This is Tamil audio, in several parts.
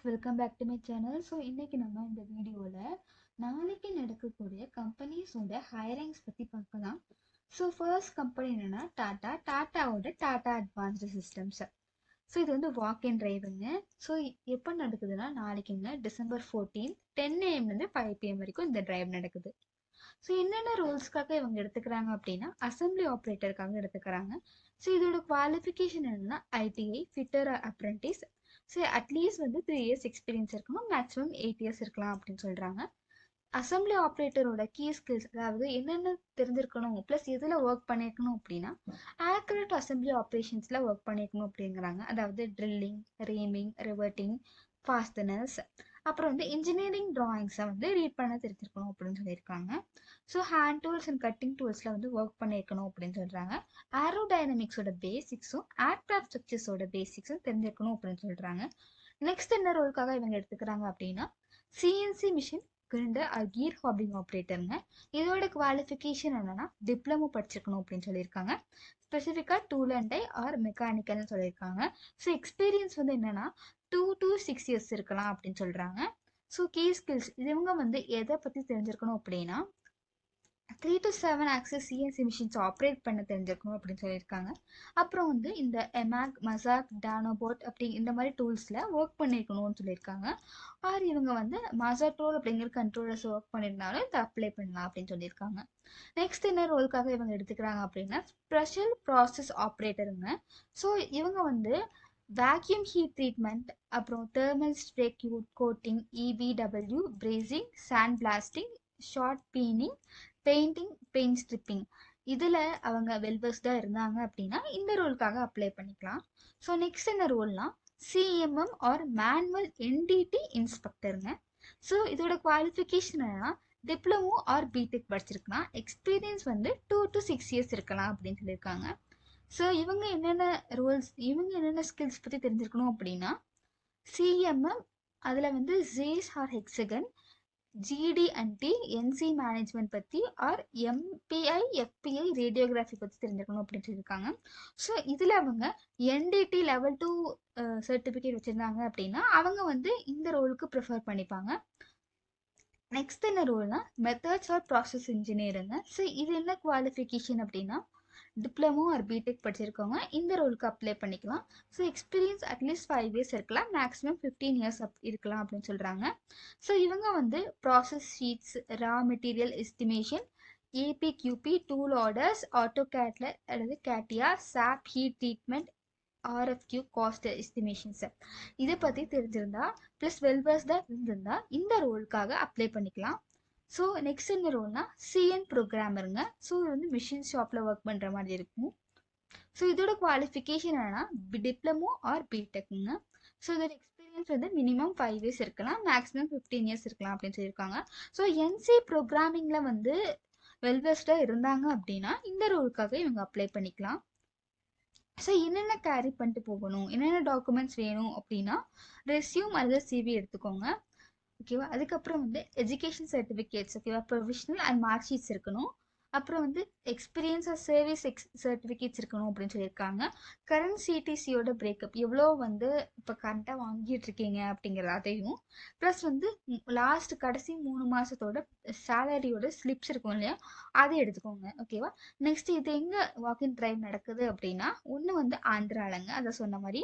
Welcome back to my channel. So இன்னைக்கு நம்ம இந்த வீடியோவில் நாளைக்கு நடக்கக்கூடிய கம்பெனிஸோட ஹையரிங்ஸ் பற்றி பார்க்கலாம். ஸோ ஃபர்ஸ்ட் கம்பெனி என்னன்னா டாட்டாவோட டாடா அட்வான்ஸ்டு சிஸ்டம்ஸ். ஸோ இது வந்து வாக் இன் டிரைவுங்க. ஸோ எப்போ நடக்குதுன்னா நாளைக்குங்க December 14 10 AM to 5 PM வரைக்கும் இந்த டிரைவ் நடக்குது. ஸோ என்னென்ன ரோல்ஸ்க்காக இவங்க எடுத்துக்கிறாங்க அப்படின்னா அசம்பிளி ஆப்ரேட்டருக்காக எடுத்துக்கிறாங்க. ஸோ இதோட குவாலிஃபிகேஷன் என்னன்னா ITI fitter apprentice. So at least வந்து 3 years எக்ஸ்பீரியன்ஸ் இருக்கணும், மேக்ஸிமம் 8 years இருக்கலாம் அப்படின்னு சொல்கிறாங்க. அசம்பிளி ஆப்ரேட்டரோட கீ ஸ்கில்ஸ், அதாவது என்னென்ன தெரிஞ்சிருக்கணும் ப்ளஸ் எதில் ஒர்க் பண்ணியிருக்கணும் அப்படின்னா ஆக்யூரேட் அசம்பிளி ஆப்ரேஷன்ஸில் ஒர்க் பண்ணியிருக்கணும் அப்படிங்கிறாங்க. அதாவது ட்ரில்லிங், ரீமிங், ரிவர்ட்டிங், ஃபாஸ்டனர்ஸ், அப்புறம் வந்து இன்ஜினியரிங் ட்ராயிங்ஸை வந்து ரீட் பண்ண தெரிஞ்சிருக்கணும் அப்படின்னு சொல்லியிருக்காங்க. So hand tools and cutting டூல்ஸில் வந்து ஒர்க் பண்ணியிருக்கணும் அப்படின்னு சொல்கிறாங்க. ஏரோடைனமிக்ஸோட பேசிக்ஸும் ஏர்க்ராஃப்ட் ஸ்ட்ரக்சர்ஸோட பேசிக்ஸும் தெரிஞ்சிருக்கணும் அப்படின்னு சொல்கிறாங்க. நெக்ஸ்ட் என்ன ரோலுக்காக இவங்க எடுத்துக்கிறாங்க அப்படின்னா சிஎன்சி மிஷின் கிரைண்டர் ஆர் கீர் ஹாபிங் ஆப்ரேட்டருங்க. இதோட குவாலிஃபிகேஷன் என்னன்னா டிப்ளமோ படிச்சிருக்கணும் அப்படின்னு சொல்லியிருக்காங்க. ஸ்பெசிஃபிக்காக டூல் அண்ட் டை ஆர் மெக்கானிக்கல்னு சொல்லியிருக்காங்க. ஸோ எக்ஸ்பீரியன்ஸ் வந்து என்னன்னா 2 to 6 years இருக்கலாம் அப்படின்னு சொல்கிறாங்க. ஸோ கீ ஸ்கில்ஸ் இவங்க வந்து எதை பற்றி தெரிஞ்சிருக்கணும் அப்படின்னா 3 to 7 access CNC machines operate பண்ண தெரிஞ்சிருக்கணும் அப்படின்னு சொல்லியிருக்காங்க. அப்புறம் வந்து இந்த எமாக், மசாக், டானோபோட் அப்படி இந்த மாதிரி டூல்ஸில் ஒர்க் பண்ணியிருக்கணும்னு சொல்லியிருக்காங்க. ஆர் இவங்க வந்து மசாட்ரோல் அப்படிங்கிற கண்ட்ரோலர்ஸ் ஒர்க் பண்ணியிருந்தாலும் இதை அப்ளை பண்ணலாம் அப்படின்னு சொல்லியிருக்காங்க. நெக்ஸ்ட் என்ன ரோலுக்காக இவங்க எடுத்துக்கிறாங்க அப்படின்னா ஸ்பெஷல் ப்ராசஸ் ஆப்ரேட்டருங்க. ஸோ இவங்க வந்து வேக்யூம் ஹீட் ட்ரீட்மெண்ட், அப்புறம் thermal spray coating, EBW, brazing, sand blasting, shot peening, painting, paint stripping இதில் அவங்க வெல்வெஸ்டாக இருந்தாங்க அப்படின்னா இந்த ரோலுக்காக அப்ளை பண்ணிக்கலாம். ஸோ நெக்ஸ்ட் என்ன ரோல்னா சிஎம்எம் ஆர் மேனுவல் என்டிடி இன்ஸ்பெக்டருங்க. ஸோ இதோட குவாலிஃபிகேஷன் என்னன்னா டிப்ளமோ ஆர் பிடெக் படிச்சிருக்கலாம், எக்ஸ்பீரியன்ஸ் வந்து 2 to 6 years இருக்கலாம் அப்படின்னு சொல்லியிருக்காங்க. ஸோ இவங்க என்னென்ன ஸ்கில்ஸ் பற்றி தெரிஞ்சிருக்கணும் அப்படின்னா சிஎம்எம், அதில் வந்து ஜேஸ் ஆர் ஹெக்ஸகன், ஜிடி&டி, என்சி மேனேஜ்மெண்ட் பற்றி, ஆர் எம்பிஐ, எஃபிஐ ரேடியோகிராஃபி பற்றி தெரிஞ்சுக்கணும் அப்படின்னு சொல்லியிருக்காங்க. ஸோ இதில் அவங்க என்டிடி லெவல் 2 சர்டிஃபிகேட் வச்சுருந்தாங்க அப்படின்னா அவங்க வந்து இந்த ரோலுக்கு ப்ரிஃபர் பண்ணிப்பாங்க. நெக்ஸ்ட் என்ன ரோல்னா மெத்தட்ஸ் ஆர் ப்ராசஸ் இன்ஜினியருங்க. ஸோ இது என்ன குவாலிஃபிகேஷன் அப்படின்னா டிப்ளமோ ஆர் பிடெக் படிச்சிருக்கவங்க இந்த ரோலுக்கு அப்ளை பண்ணிக்கலாம். ஸோ எக்ஸ்பீரியன்ஸ் அட்லீஸ்ட் 5 years இருக்கலாம், மேக்ஸிமம் 15 years இருக்கலாம் அப்படின்னு சொல்கிறாங்க. ஸோ இவங்க வந்து process sheets, raw material estimation, APQP, tool orders, ஆட்டோகேட்ல அல்லது CATIA, SAP heat treatment, RFQ cost estimations இதை பற்றி தெரிஞ்சிருந்தா ப்ளஸ் வெல்வெஸ்டாக இருந்திருந்தா இந்த ரோலுக்காக அப்ளை பண்ணிக்கலாம். ஸோ நெக்ஸ்ட் என்ன ரோல்னா சிஎன் ப்ரோக்ராமருங்க. ஸோ இது வந்து மிஷின் ஷாப்பில் ஒர்க் பண்ணுற மாதிரி இருக்கும். ஸோ இதோட குவாலிஃபிகேஷன் என்னன்னா டிப்ளமோ ஆர் பிடெக்குங்க. ஸோ இதோட எக்ஸ்பீரியன்ஸ் வந்து மினிமம் 5 years இருக்கலாம், மேக்ஸிமம் 15 years இருக்கலாம் அப்படின்னு சொல்லியிருக்காங்க. ஸோ என்சி ப்ரோக்ராமிங்கில் வந்து வெல்வெஸ்டாக இருந்தாங்க அப்படின்னா இந்த ரோலுக்காக இவங்க அப்ளை பண்ணிக்கலாம். ஸோ என்னென்ன கேரி பண்ணிட்டு போகணும், என்னென்ன டாக்குமெண்ட்ஸ் வேணும் அப்படின்னா ரெஸ்யூம் அல்லது சிவி எடுத்துக்கோங்க, ஓகேவா. அதுக்கப்புறம் வந்து எஜுகேஷன் சர்டிஃபிகேட்ஸ், ஓகேவா, ப்ரொவிஷனல் அண்ட் மார்க் ஷீட்ஸ் இருக்கணும். அப்புறம் வந்து எக்ஸ்பீரியன்ஸ் ஆர் சர்வீஸ் சர்டிஃபிகேட்ஸ் இருக்கணும் அப்படின்னு சொல்லியிருக்காங்க. கரண்ட் சிடிசியோட பிரேக்கப் எவ்வளோ வந்து இப்போ கரண்ட்டாக வாங்கிட்டு இருக்கீங்க அப்படிங்கிறது அதையும், ப்ளஸ் வந்து லாஸ்ட் கடைசி 3 மாதத்தோட சேலரியோட ஸ்லிப்ஸ் இருக்கும் இல்லையா, அதை எடுத்துக்கோங்க, ஓகேவா. நெக்ஸ்ட் இது எங்கே வாக்கின் டிரைவ் நடக்குது அப்படின்னா ஒன்று வந்து ஆந்திராலங்க, அதை சொன்ன மாதிரி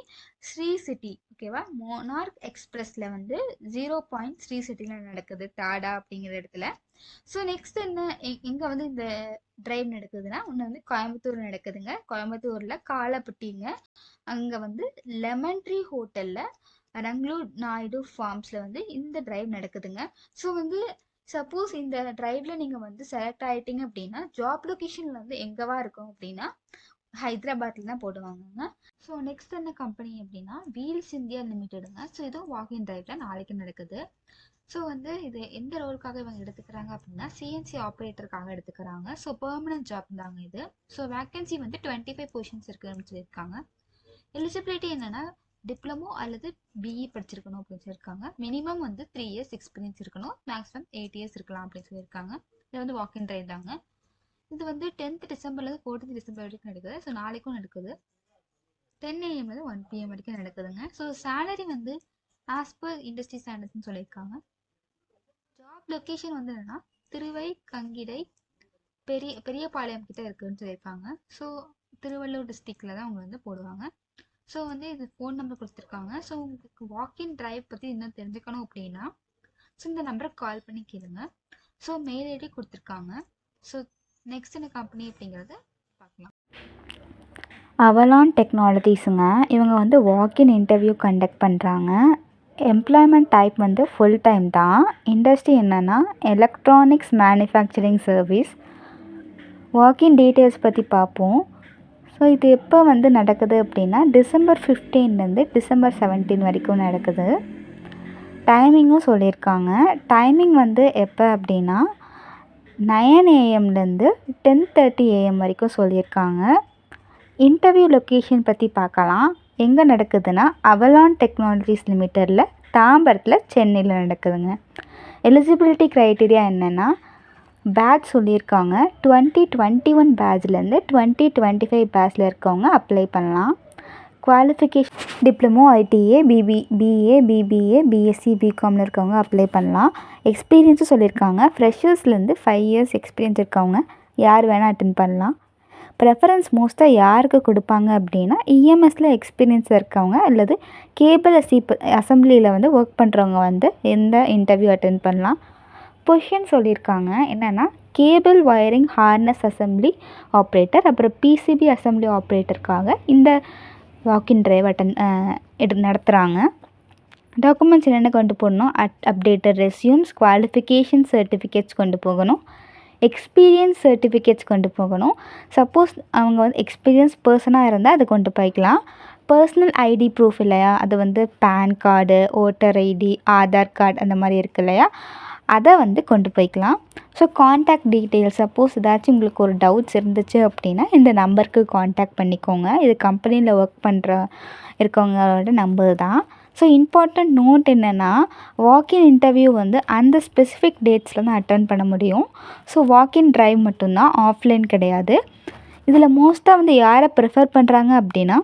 ஸ்ரீ சிட்டி, ஓகேவா, மோனார்க் எக்ஸ்பிரஸில் வந்து 0.3 சிட்டியில் நடக்குது, டாடா அப்படிங்கிற இடத்துல. ஸோ நெக்ஸ்ட் என்ன எங்கே வந்து இந்த டிரைவ் நடக்குதுன்னா ஒன்று வந்து கோயம்புத்தூர் நடக்குதுங்க. கோயம்புத்தூரில் காலப்பட்டிங்க, அங்கே வந்து லெமன் ட்ரீ ஹோட்டலில் ரங்லூர் நாயுடு ஃபார்ம்ஸில் வந்து இந்த டிரைவ் நடக்குதுங்க. ஸோ வந்து சப்போஸ் இந்த டிரைவில் நீங்கள் வந்து செலக்ட் ஆகிட்டீங்க அப்படின்னா ஜாப் லொக்கேஷனில் வந்து எங்கேவா இருக்கும் அப்படின்னா ஹைதராபாத்தில் தான் போடுவாங்கங்க. ஸோ நெக்ஸ்ட் என்ன கம்பெனி அப்படின்னா வீல்ஸ் இந்தியா லிமிடெடுங்க. ஸோ இதுவும் வாக்கிங் டிரைவில் நாளைக்கு நடக்குது. ஸோ வந்து இது எந்த ரோலுக்காக இவங்க எடுத்துக்கிறாங்க அப்படின்னா சிஎன்சி ஆப்ரேட்டருக்காக எடுத்துக்கிறாங்க. ஸோ பெர்மனன்ட் ஜாப் தாங்க இது. ஸோ வேக்கன்சி வந்து 25 பொசிஷன்ஸ் இருக்குன்னு சொல்லியிருக்காங்க. எலிஜிபிலிட்டி என்னென்னா டிப்ளமோ அல்லது பிஇ படிச்சிருக்கணும் அப்படின்னு சொல்லியிருக்காங்க. மினிமம் வந்து 3 years எக்ஸ்பீரியன்ஸ் இருக்கணும், மேக்ஸிமம் 8 years இருக்கலாம் அப்படின்னு சொல்லியிருக்காங்க. இது வந்து வாக்கிங் டிரைவ் தாங்க. இது வந்து 10th டிசம்பர்லேருந்து 14th டிசம்பர் வரைக்கும் நடக்குது. ஸோ நாளைக்கும் நடக்குது. 10 AM 1 PM வரைக்கும் நடக்குதுங்க. ஸோ சேலரி வந்து ஆஸ் பர் இண்டஸ்ட்ரி ஸ்டாண்டர்ட்ஸ்னு சொல்லியிருக்காங்க. ஜாப் லொக்கேஷன் வந்து என்னன்னா திருவை கங்கிடை பெரியபாளையம் கிட்ட இருக்குன்னு சொல்லியிருக்காங்க. ஸோ திருவள்ளூர் டிஸ்ட்ரிக்டில் தான் அவங்க வந்து போடுவாங்க. ஸோ வந்து இது ஃபோன் நம்பர் கொடுத்துருக்காங்க. ஸோ உங்களுக்கு வாக்கின் டிரைவ் பற்றி இன்னும் தெரிஞ்சுக்கணும் அப்படின்னா ஸோ இந்த நம்பருக்கு கால் பண்ணி கேளுங்க. ஸோ மெயில் ஐடி கொடுத்துருக்காங்க. ஸோ நெக்ஸ்ட் என்ன கம்பெனி அப்படிங்கிறத பார்க்கலாம். அவலான் டெக்னாலஜிஸுங்க. இவங்க வந்து வாக்கின் இன்டர்வியூ கண்டக்ட் பண்ணுறாங்க. எம்ப்ளாய்மெண்ட் டைப் வந்து ஃபுல் டைம் தான். இண்டஸ்ட்ரி என்னென்னா எலக்ட்ரானிக்ஸ் மேனுஃபேக்சரிங் சர்வீஸ். வாக்கின் டீட்டெயில்ஸ் பற்றி பார்ப்போம். ஸோ இது எப்போ வந்து நடக்குது அப்படின்னா December 15 December 17 வரைக்கும் நடக்குது. டைமிங்கும் சொல்லியிருக்காங்க. டைமிங் வந்து எப்போ அப்படின்னா 9 AM 10:30 AM வரைக்கும் சொல்லியிருக்காங்க. இன்டர்வியூ லொக்கேஷன் பற்றி பார்க்கலாம். எங்கே நடக்குதுன்னா அவலான் டெக்னாலஜிஸ் லிமிட்டடில் தாம்பரத்தில் சென்னையில் நடக்குதுங்க. எலிஜிபிலிட்டி க்ரைட்டீரியா என்னென்னா பேட்ச் சொல்லியிருக்காங்க. 2021 பேட்ச்லேருந்து 2025 பேட்ச்சில் இருக்கவங்க அப்ளை பண்ணலாம். Qualification diploma ITI BA BBA BSc பிகாமில் இருக்கவங்க அப்ளை பண்ணலாம். எக்ஸ்பீரியன்ஸும் சொல்லியிருக்காங்க. ஃப்ரெஷர்ஸ்லேருந்து 5 years எக்ஸ்பீரியன்ஸ் இருக்கவங்க யார் வேணால் அட்டென்ட் பண்ணலாம். ப்ரெஃபரன்ஸ் மோஸ்ட்டாக யாருக்கு கொடுப்பாங்க அப்படின்னா இஎம்எஸில் எக்ஸ்பீரியன்ஸ் இருக்கவங்க அல்லது கேபிள் அசம்பிளியில் வந்து ஒர்க் பண்ணுறவங்க வந்து எந்த இன்டர்வியூ அட்டென்ட் பண்ணலாம். பொசிஷன் சொல்லியிருக்காங்க. என்னென்னா cable wiring harness assembly operator, அப்புறம் பிசிபி அசம்பிளி ஆப்ரேட்டருக்காக இந்த வாக்கின் டிரைவ் நடத்துகிறாங்க. டாக்குமெண்ட்ஸ் என்னென்ன கொண்டு போகணும்? அப்டேட்டட் ரெஸ்யூம்ஸ், குவாலிஃபிகேஷன் சர்டிஃபிகேட்ஸ் கொண்டு போகணும், எக்ஸ்பீரியன்ஸ் சர்டிஃபிகேட்ஸ் கொண்டு போகணும். சப்போஸ் அவங்க வந்து எக்ஸ்பீரியன்ஸ் பர்சனாக இருந்தால் அதை கொண்டு போய்க்கலாம். பர்சனல் ஐடி ப்ரூஃப் இல்லையா, அது வந்து pan card, voter ID, Aadhaar card அந்த மாதிரி இருக்கு இல்லையா, அதை வந்து கொண்டு போய்க்கலாம். ஸோ காண்டாக்ட் டீட்டெயில்ஸ், சப்போஸ் ஏதாச்சும் உங்களுக்கு ஒரு டவுட்ஸ் இருந்துச்சு அப்படின்னா இந்த நம்பருக்கு காண்டாக்ட் பண்ணிக்கோங்க. இது கம்பெனியில் ஒர்க் இருக்கவங்களோட நம்பர் தான். ஸோ இம்பார்ட்டண்ட் நோட் என்னென்னா வாக்கின் இன்டர்வியூ வந்து அந்த ஸ்பெசிஃபிக் டேட்ஸில் தான் அட்டன் பண்ண முடியும். ஸோ வாக்கின் டிரைவ் மட்டும்தான், ஆஃப்லைன் கிடையாது. இதில் மோஸ்ட்டாக வந்து யாரை ப்ரிஃபர் பண்ணுறாங்க அப்படின்னா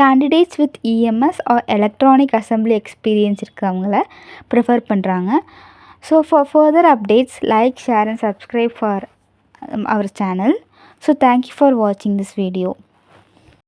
candidates with EMS R electronic assembly experience இருக்கிறவங்கள ப்ரிஃபர் பண்ணுறாங்க. So for further updates, like, share and subscribe for our channel. So thank you for watching this video.